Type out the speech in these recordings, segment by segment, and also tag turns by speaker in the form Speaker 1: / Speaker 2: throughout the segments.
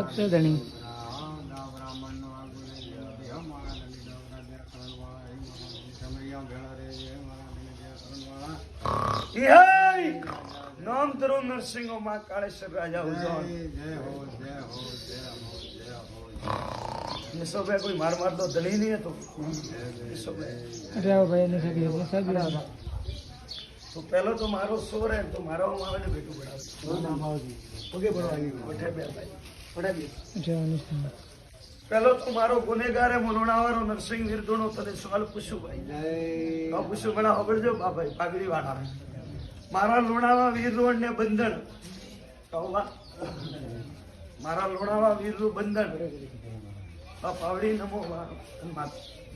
Speaker 1: સત્ય ધણી
Speaker 2: નામ તરો નરસિંહ માં કાળેશ્વર રાજા ઉજ્જવલ યશોભાઈ કોઈ માર તો ધણી નહીં હતો તો પેલો તો મારો સોર હે તો મારો આવે ને બેટું પેલો તો મારો ગુનેગાર હે મુલોણાવાળો નરસિંહ વીરદોનો તને સવાલ પૂછું ભાઈ પૂછું બના હોબળજો ભાઈ પાઘડી વાળા મારા લોણાવા વીરરોડ ને બંધન મારા લોણાવા વીરનું બંધન પાવડી નમો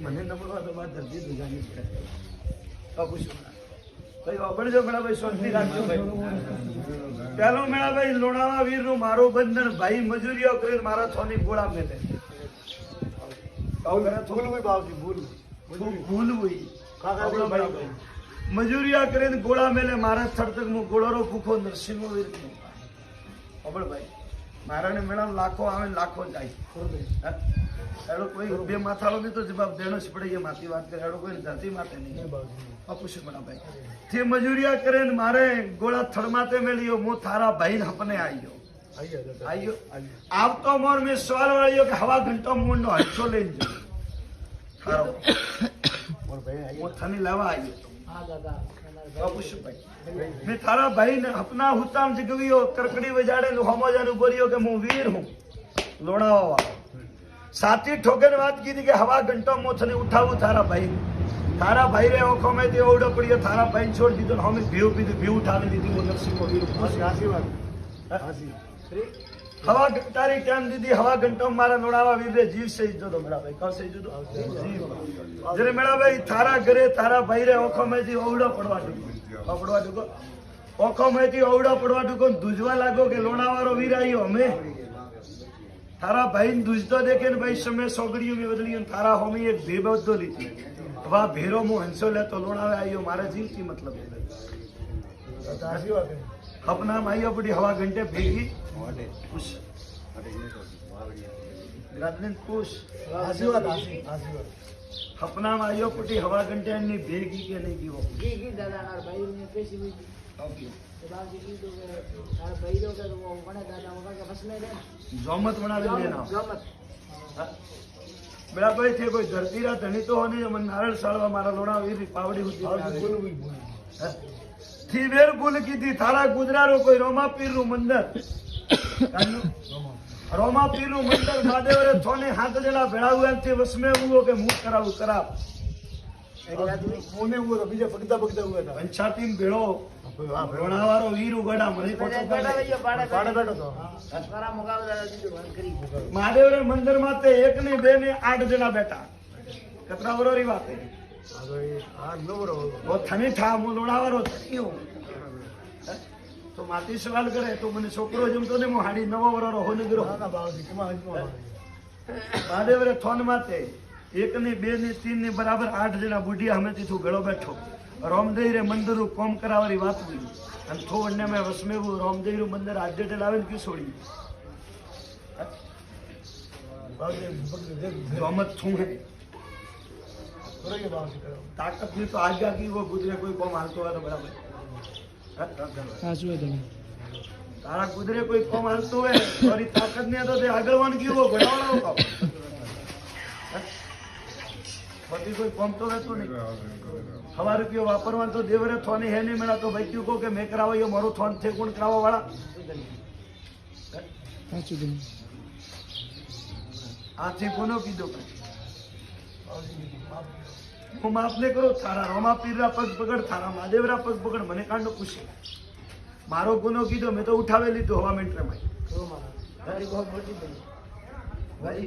Speaker 2: મને નમવા તો ધરતી દુજાની પડે પૂછું ભાઈ વાપરજો મેળાભાઈ શાંતિ રાખજો ભાઈ પેલો મેળાભાઈ લોણાવા વીર નું મારું બંધન ભાઈ મજૂરીઓ કરીને મારા થોની ગોળા મેલે મજૂરિયા કરીને ગોળા મેલે મારા સ્થળ તક હું ગોળારો ભૂખો નરસિંહ વીર ભાઈ મારા ને મેળા લાખો આવે લાખો જાય એડો કોઈ બે માથાળો બી તો જવાબ દેણો જ પડે એ માથી વાત કરે એડો કોઈ ધરતી માથે નહીં પૂછ્યું મને ભાઈ જે મજૂરિયા કરે ને મારે ગોળા થડમાતે મેળ્યો હું થારા ભાઈ ને હપને આવ્યો આવતો મોર મેં સવાલ વાળ્યો કે હવા ઘંટો મૂળ નો હચ્છો લઈને જાઓ હું થની લેવા આવ્યો મેં થારા ભાઈ ને હપના હુતામ જગવ્યો કરકડી વજાડે હોમોજાનું બોલ્યો કે હું વીર હું લોણાવા વાળો સાથી ઠોકર વાત કીધી કે હવા ઘંટો મોથને ઉઠાવું થારા ભાઈ રે ઓખો મેં તે ઓવડો પડ્યો થારા ભાઈ છોડ દીધો ને અમે ભીવ પીધું ભીવ ઉઠાવી દીધી હું નરસિંહ વીર હવા તારી ટાઈમ દીધી હવા ઘંટો મારા નોડાવા વીરે જીવ સહી જો મેળા ભાઈ કઉ સહી જો જરે મેળા ભાઈ થારા ઘરે થારા ભાઈ રે ઓખો મેં થી ઓવડો પડવા ડૂકો ઓખો મેં થી ઓવડો પડવા ડૂકો દુજવા લાગો કે લોણાવાળો વીર આવ્યો અમે थारा भाई दूजतो देखे ने भाई समय सोगड़ियों में बदली थारा होमी एक बेबदो लीधी वाह भेरो मु हंसो ले तो लोणावे आयो मारा जीव की मतलब अपना माइयो पड़ी हवा घंटे भेगी खुश ग्रादलिन खुश आशीर्वाद अपना माइयो पड़ी हवा घंटे ने भेगी के नहीं की वो की दादा और भाई ने पैसे भी ओके जोमत बना लेना बड़ा भाई थे कोई धरती रा धनी तो होने मन नारळ साळवा मारा लोणा वीर पावड़ी हुती थी वेर गुल की थी थारा गुजरारो कोई रोमा पीर नु मंदिर रोमा पीर नु मंदिर महादेव रे थोने हाथ जला भेड़ा हुआ थे वसमे हुओ के मुंह कराऊ करा मोने हुआ तो बीजा पगदा हुआ था पंचायती में भेड़ो लोणावारो वीर उगड़ा मने पाड़े बैठो तो महादेव रे मंदिर माते एक ने बे ने 8 जना बैठा कतरा बरोरी बात है वो थने था मु लोणावारो थयो तो माती सवाल करे तो मने छोकरो जमतो ने मु हाडी 9 वरोरो होने गिरो महादेव रे थोन माते 1 ने 2 ने 3 ने बराबर 8 जना बुढ़िया हमें थी गड़ो बैठो रामदेव रे मंदिर कोम करावारी बात हुई अन थोड़ने में वसमे वो रामदेव रे मंदिर आज डेटे लावेन की छोड़ी जोमत छू है ताकत नहीं तो आज्ञा की वो गुजरे कोई कोम हालतो है तो बराबर तारा गुजरे कोई कोम हालतो है और ताकत नहीं तो आगलवान की वो घोड़ावाला होगा पति कोई कोम तो रहतो नहीं हवा रुपये वापरवा तो देवरे थोने है नहीं मिला तो भाई क्यों को के मैं करावा यो मारो थोन थे गुण करावा वाला आथे कोनो कीधो હું માફ ને કરો થારા રોમા પીરા પગ પકડ થારા મહાદેવરા પગ પકડ મને કાંડો પૂછે મારો ગુનો કીધો મેં તો ઉઠાવે લીધો હવા મેન્ટ્રે ભાઈ ભાઈ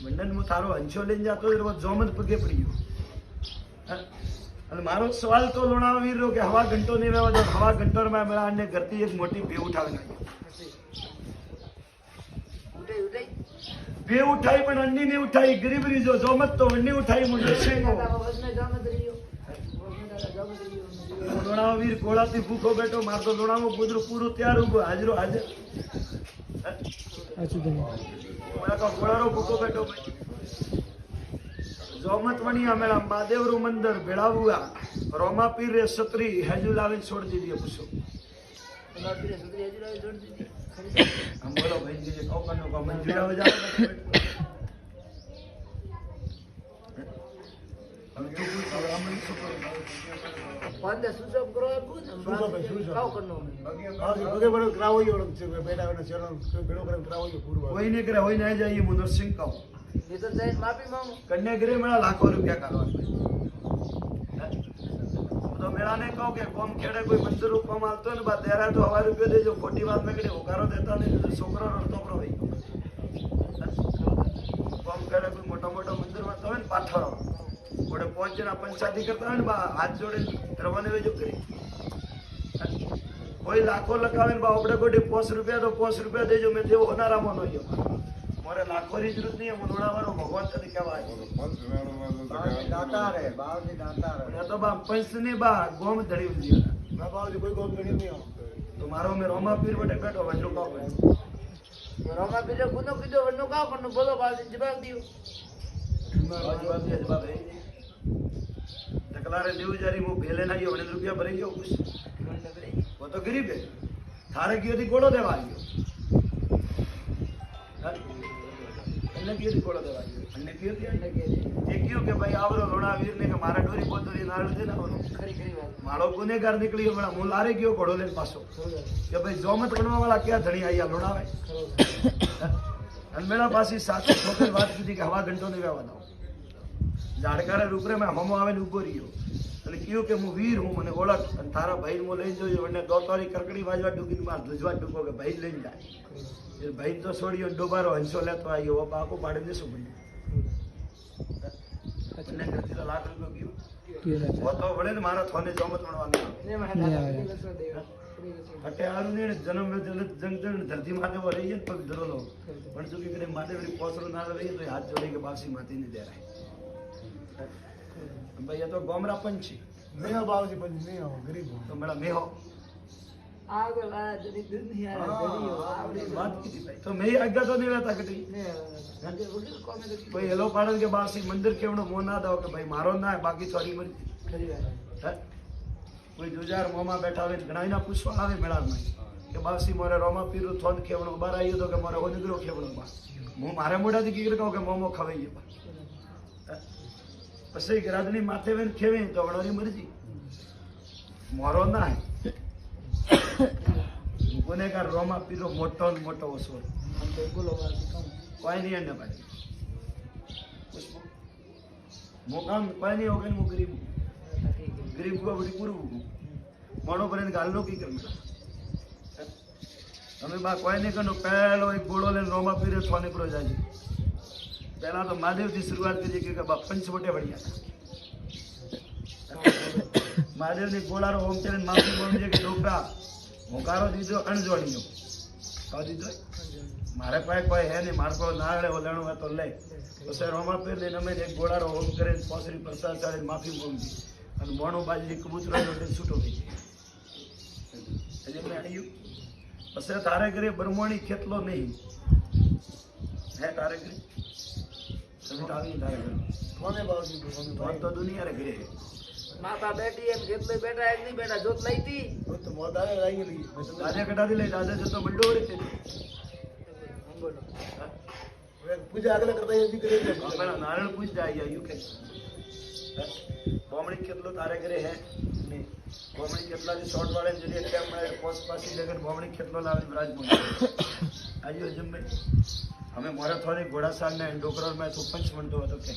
Speaker 2: મંડન હું થારો હંસો લઈને જાતો એટલે જોમત પગે પડી ગયો અને મારો સવાલ તો લોણાવા વીર કે હવા ઘંટો નહીં રહેવા દો હવા ઘંટો માં મેળા અને ઘરથી એક મોટી બે ઉઠાવી નાખી બે ઉઠાઈ પણ અંડી નહીં ઉઠાઈ ગરીબરી જો જોમત તો અંડી ઉઠાઈ મુંડે છે લોણાવો વીર ગોળાથી ભૂખો બેઠો, માર તો લોણાવો કૂતરું પૂરું ત્યાર ઉભો, હાજરો હાજર.
Speaker 1: સાચું ધણી.
Speaker 2: ગોળારો ભૂખો બેઠો ભાઈ. જોમત વણિયા મેળા મહાદેવરું મંદિર ભેળાવુઆ, રોમાપીર રે સત્રી હેજુ લાવીને છોડી દીધી. પૂછો આમ બોલો ભાઈ, જે કોકરનો કો મંજૂરા હો જાવ. હવે તું પૂછ, હવે આમ શું કરું? કોઈને કરે હોય ના જાય, હું નરસિંહ કહું કન્યા ગૃહ મેળા લાખો રૂપિયા કાઢવા. તો મેળાને કહું કે કોમ ખેડે કોઈ મંદિર કોમ આવતો ને બા ત્યારે તો હવા રૂપિયા દેજો, ખોટી વાત મેં કરી હોકારો દેતા નહીં, છોકરો રડતો હોય. કોમ ખેડે કોઈ મોટા મોટા મંદિર માં હોય ને પાઠરો વડે પહોંચીને પંચાયતી કરતા હોય ને બા હાથ જોડે રવાને વેજો કરી. કોઈ લાખો લખાવે ને બા આપણે કોઈ 5 રૂપિયા તો 5 રૂપિયા દેજો, મેં તેવો હોનારામાં નો ગયો. મારે લાખોની જરૂરત નહીં, હું લોણાવાનો ભગવાન તરીકે કહેવાય. તો બા પંચની બા ગોમ ધડી ઉજી કોઈ ગોમ ધડી નહીં. તો મારો મેં રોમાપીર વટે બેઠો વજરો કાવ રોમાપીરે ગુનો કીધો વજનો કાવ પણ બોલો બાજી જવાબ દીયો. જવાબ દે જવાબ હે તકલારે દેવ જારી હું ભેલે ના ગયો, 1 રૂપિયા ભરી ગયો. ખુશ वो तो गरीब है, थारे की थी गोड़ो देवा गयो, अन्य की थी गोड़ो देवा गयो, अन्य की थी ये क्यों के भाई आवरो लोणा वीर ने के मारा डोरी पोतरी नाल दे ना वनो खरी खरी बात मारो गुनेगार निकलियो बड़ा मुंह लारे गयो घोड़ो लेन पासो के भाई जोमत बनवा वाला क्या धणी आया लोणावे. अन मेरा पासी साथे छोकरी बात कीधी के हवा घंटो ने वेवा दो झाड़कारे रूपरे में हमो आवे ने उभो रहियो અને કીધું કે હું વીર હું, મને ઓળખ, અને તારા ભાઈ મો લઈ જોજો. અને દોતારી કરકડી વાજવા ડૂગી માર ધ્વજવા ડૂગો કે ભાઈ લઈને જાય. એ ભાઈ તો છોડ્યો ડોબારો હંસો લેતો આવ્યો, બાકો પાડી દેશું ભાઈ. અને કરતી તો લાખ રૂપિયો ગયો હો તો વળે ને મારા થોને જોમત વણવાનો અટે આરું ને જન્મ જંગ ધરતી માથે રહી જાય પગ ધરોલો પણ જો કે માથે વળી પોસરો ના રહી તો હાથ જોડી કે બાસી માથી ને દેરાય. भाई ये तो गोमरा पंछी मेहो बाबूजी पंछी नहीं हो गरीब हो तो मेरा मेहो आगो ला जदी दुनिया गरीब आवड़ी बात की थी भाई. तो मैं आज्ञा तो नहीं रहता कटी कोई हेलो पाड़न के बासी मंदिर केवड़ो मो ना दो के भाई मारो ना है बाकी सॉरी मरी खरी बात. कोई जुजार मोमा बैठा हुए घणाई ना पूछवा आवे मेला में के बासी मोरे रोमा पीरो थोन केवड़ो बार आयो तो के मोरे ओनगरो केवड़ो बा मु मारे मोड़ा दी की कहू के मोमो खवाई बा. પછી ગરાદની માથે વેન ખેવે તો વડોની મરજી મોરો ના હે ગુનેગાર રોમા પીરો મોટો ને મોટો ઓછો બોલો કોઈ નહીં એને ભાઈ મોકામ કોઈ નહીં હોગે હું ગરીબ ગરીબ કો બડી પૂરું મોડો પર ગાલનો કી કર અમે બા કોઈ નહીં કનો પહેલો એક ગોળો લઈને રોમા પીરે થોને કરો જાય. पहला तो महादेव की शुरुआत करिए कि पंच वटे बढ़िया महादेव ने गोलारो ओम चरण माफी बोलिए कि डोकरा होकारो दीदो अणजोड़ियो तो दीदो मारे पाए कोई है नहीं मार को नाड़े ओलणो है तो ले तो से रोमा पे ने नमे एक गोलारो ओम करे पोसरी प्रसाद चाले माफी बोली અને મોણો બાજી કબૂતરો જોડે છૂટો થઈ જાય. એટલે મેં આયું પછી તારે ઘરે બ્રહ્મણી ખેતલો નહીં હે તારે ઘરે तो दुनिया रे घरे माता बैठी है खेत में बैठा है नहीं बैठा जोत लाई थी तो मोदा ने लाई ली दादा कटा दी ले दादा जो तो बंडो रे थे पूजा अगले करता है जी करे अपना नारायण पूज जाए यू के कोमड़ी केतलो तारे घरे है नहीं कोमड़ी केतला जो शॉर्ट वाले जरिए टाइम में पोस्ट पासी लेकर कोमड़ी केतलो लावे विराज बोल आइयो जब में हमें मोरे थोड़ी घोड़ा साल ने डोकरोर में तो पंच बनतो હતો કે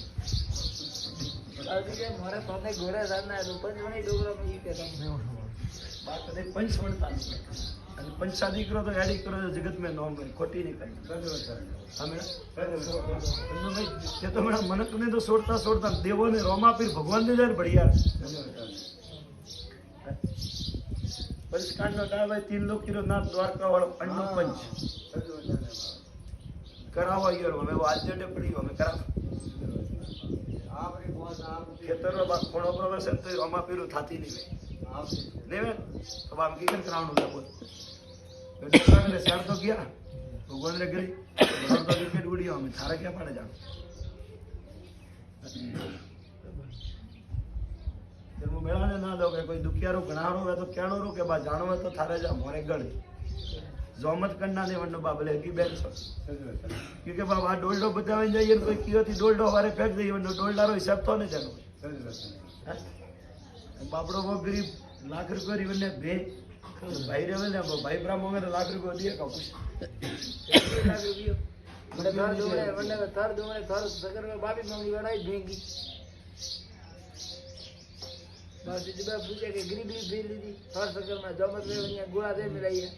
Speaker 2: કે મોરે થોને ઘોડા સાલ ને તો पंच બની ડોકરો में કે તમે बात करे पंच बनता અને पंच शादी करो तो यारी करो जगत में नाम करे खोटी नहीं करी हमें भाई ये तो मेरा मन ने तो छोड़ता देवो ने रोमापीर भगवान ने जान बढ़िया पंचकांड नो टाइम भाई 3 लोग किलो नाथ द्वारका वाला अन्नो पंच करावा यार हमें वो आज जटे पड़ी हमें करा खेतर रो बात कोनो प्रोफेसर तो रोमा पीरू थाती नहीं देवे तो बाप की कर कराउंड हो बोल तो ने सर तो किया भगवान रे गई और तो विकेट उड़ी हम थारा क्या पड़े जा फिर वो मेला ने ना दोगे कोई दुखियारो गणारो है तो क्याणो रो के बाद जानो है तो थारे जा मोरे गड़ जोमत करना ने वन्नो बाबले की बेल सो क्योंकि बाबा डोलडो बचावे जाइए कोई कियो थी डोलडो वारे फेंक दई वन्नो डोलडारो हिसाब तो ने जानो बापड़ो वो गरीब लाख रुपया रिवने भे भाई रे वेले भाई ब्राह्मण में लाख रुपया दिए का कुछ
Speaker 1: મને તાર જોડે વને તાર જોડે તાર સગર में बाबी मंगली बनाई भेंगी बस जब पूछे के गरीबी भेल दी तार सगर में जमत रे वनिया गुड़ा दे मिलाई है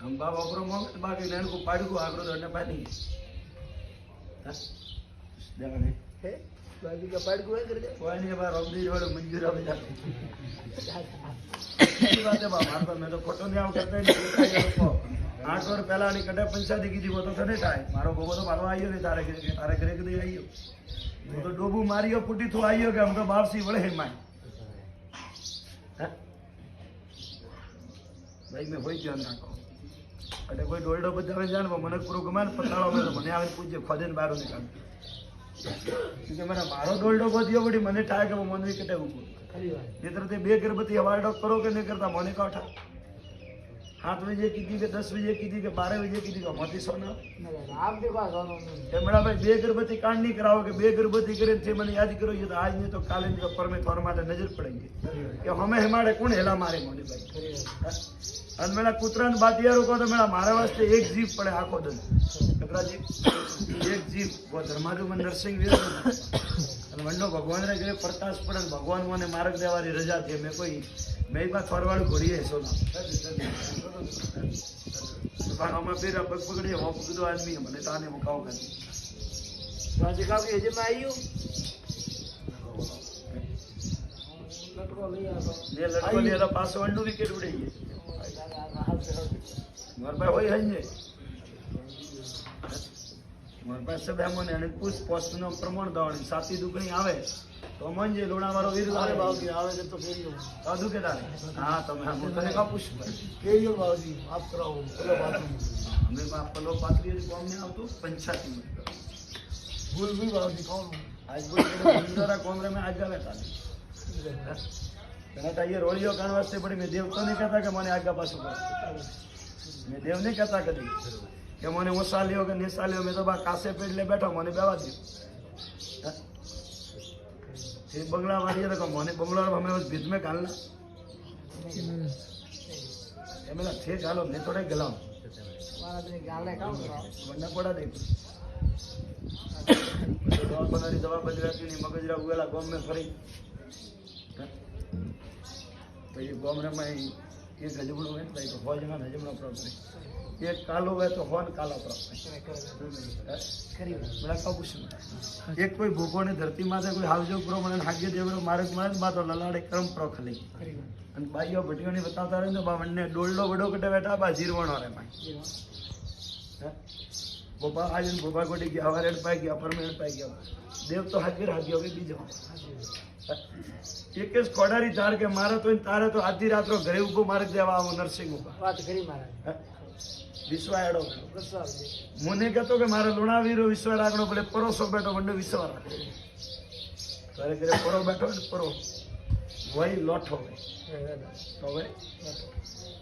Speaker 2: हम बाबा प्रो मोंग बाकी नैन को पाड़ को आगरो दने पानी हां देखने
Speaker 1: है बाकी का पाड़ को है कर दे
Speaker 2: कोई नहीं बार रोबडी वाले मंजूर आ जाती ये बात है बाबा पर मैं तो फोटो नहीं आव करता है को 8 और पहला नहीं कटे पंचायत की थी वो तो थने थाय मारो गोबो तो मारो आइयो नहीं तारे घरे के आइयो वो तो डोबू मारियो पुटी तो आइयो के हम तो बापसी वळे है माय भाई मैं होई जान नाखो अटे कोई डोलडो बजावे जान वो मन पूरो गमान पताळो में तो मने आवे पूछे खोदेन बारो निकाल क्योंकि मेरा मारो डोलडो बदियो बड़ी मने ठाए के वो मन भी कटे ऊपर
Speaker 1: खरी बात
Speaker 2: इधर ते बे गरबती हवाड़ो करो के नहीं करता मोने का उठा 7 बजे की थी के 10 बजे की थी के 12 बजे की थी का मोती सोना
Speaker 1: आप के पास सोना
Speaker 2: ए मेरा भाई बे गरबती कांड नहीं कराओ के बे गरबती करे थे मैंने याद करो ये तो आज नहीं तो काले नहीं तो पर में थोर माटे नजर पड़ेंगे कि हमें हमारे कौन हेला मारे मोनी भाई और मेरा कुतरन बातियारो को तो मेरा मारे वास्ते एक जीव पड़े आखो दिन कतरा जी एक जीव वो धर्माजू में नरसिंह वीर वंडो भगवान रे गरे प्रकाश पड़न भगवान मोने मार्ग देवारी रजा थी मैं कोई मैं बात फरवाड़ घोड़ी है सोना पर हम फिर अब पकड़े हो पकड़ो आदमी मने ताने मुकाओ कर
Speaker 1: बाजी का के जे में आइयो लटको ले आ
Speaker 2: ये लड़को ले रा पास वंडो विकेट उड़े है मोर भाई होई हंजे मोर पास सब हमने અને પૂછ પોસ્ટનો પ્રમાણ દાવણી સાતી દુકણી આવે તો મંજે લોણાવાળો વીર
Speaker 1: अरे बाबूजी आवे तो फेरियो
Speaker 2: સાધુ કે તારે હા તમે હમ તને કા પૂછ
Speaker 1: फेरियो बाबूजी आप कराओ चलो बात
Speaker 2: અમે બાપ પલો પાત્રી કોમ ને આવતો પંચાયતી में
Speaker 1: भूल भी बाबूजी कौन
Speaker 2: आज बोल के इंदरा कोमरे में आज जावे ताले कहता ये रोलियो कान वास्ते बड़ी मैं देव तो नहीं कहता कि मैंने आज्ञा पास मैं देव नहीं कहता कभी कि मैंने वो सालियो के नहीं सालियो में तो बा कासे पेड़ ले बैठो मैंने बेवा दियो ये बंगला वाली है तो मैंने बंगला हमें उस बीच में डालना ये मेरा थे डालो मैं थोड़े गलाऊं
Speaker 1: हमारा तो गाले काम कराओ
Speaker 2: वरना पड़ा देखो दवा बनारी दवा बजराती नहीं मगजरा उगेला गोम में फरी तो ये गोम रे में ये गजबड़ो है भाई तो फौज में हजमनो प्रॉब्लम एक कालो है तो होन काला प्रॉब्लम
Speaker 1: खरी
Speaker 2: बड़ा का पूछ एक कोई भूखो ने धरती माथे कोई हावजो प्रमाण हागे देवरो मार्ग मार्ग बातो ललाड़े क्रम प्रो खली
Speaker 1: खरी
Speaker 2: અને બાઈઓ ભટીઓની બતાવતા રહે તો બા મને ડોલડો વડો કટે બેઠા બા જીરવણો રે માય બોબા આજે બોબા કોડી ગયા હવારે પાઈ ગયા પરમેણ પાઈ ગયા દેવ તો હાજર હાગ્યો કે બીજો એક જ કોડારી ચાર કે મારે તો તારે તો આધી રાત્રો ઘરે ઉભો માર્ગ દેવા આવો નરસિંહ ઉભા
Speaker 1: बात करी महाराज
Speaker 2: વિશ્વાયડો
Speaker 1: प्रसाद
Speaker 2: મને કહેતો કે મારે લુણાવીરો વિશ્વા રાખણો ભલે પરોસો બેઠો વંડો વિશ્વા રાખો તારે ઘરે પરો બેઠો ને પરો વહી લોઠો તો હવે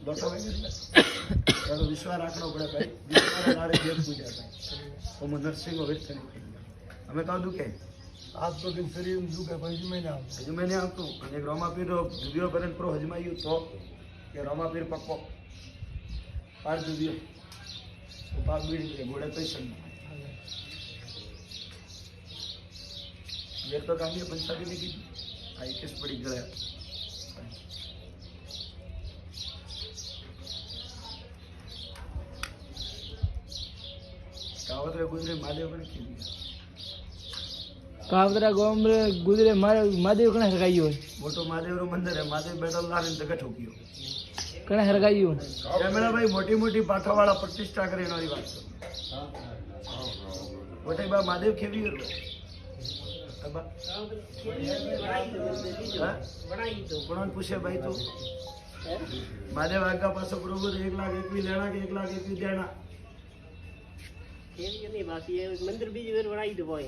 Speaker 2: લોઠો હોય એટલે વિશ્વા રાખણો પડે ભાઈ વિશ્વા નારે દેવ પૂજા થાય તો હું નરસિંહો વિઠ્ઠલ અમે કહું દુખે
Speaker 1: आज तो दिन शरीर में दुख है भाई मैं ना
Speaker 2: હજુ મેં આવતું અને એક રોમાપીર જુદીઓ કરીને પ્રો હજમાયું તો કે રોમાપીર પક્કો પાર જુદીઓ પાર બીડી કે ઘોડે પૈસા ये तो काम ये पंचायती ने की आई किस बड़ी गया कावत रे गुजरे महादेव ने की
Speaker 1: कावतरा गोमरे गुजरे महादेव कने हरगायो
Speaker 2: मोटो महादेव रो मंदिर है महादेव बैठल लाल ने जगह ठोकियो
Speaker 1: कने हरगायो
Speaker 2: कैमरा भाई मोटी मोटी पाठा वाला प्रतिष्ठा करे नोरी बात मोटे बा महादेव खेवी અબા
Speaker 3: बनाई तो
Speaker 2: કોણ પૂછે ભાઈ તું મહાદેવ આગા પાછો પ્રભુ 1,21,000 લેણા કે 1,21,000 દેણા
Speaker 3: ये नहीं बात ये मंदिर बीज वेर बनाई दो भाई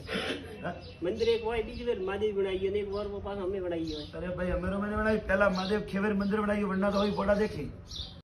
Speaker 2: હા?
Speaker 3: मंदिर एक भाई बीज वेर महादेव बनाई है एक बार वो पास हमें बनाई है
Speaker 2: અરે ભાઈ અમે મને બનાવી પહેલા મહાદેવ ખેવેર મંદિર બનાવ્યું વરના તો હોય પોડા દેખી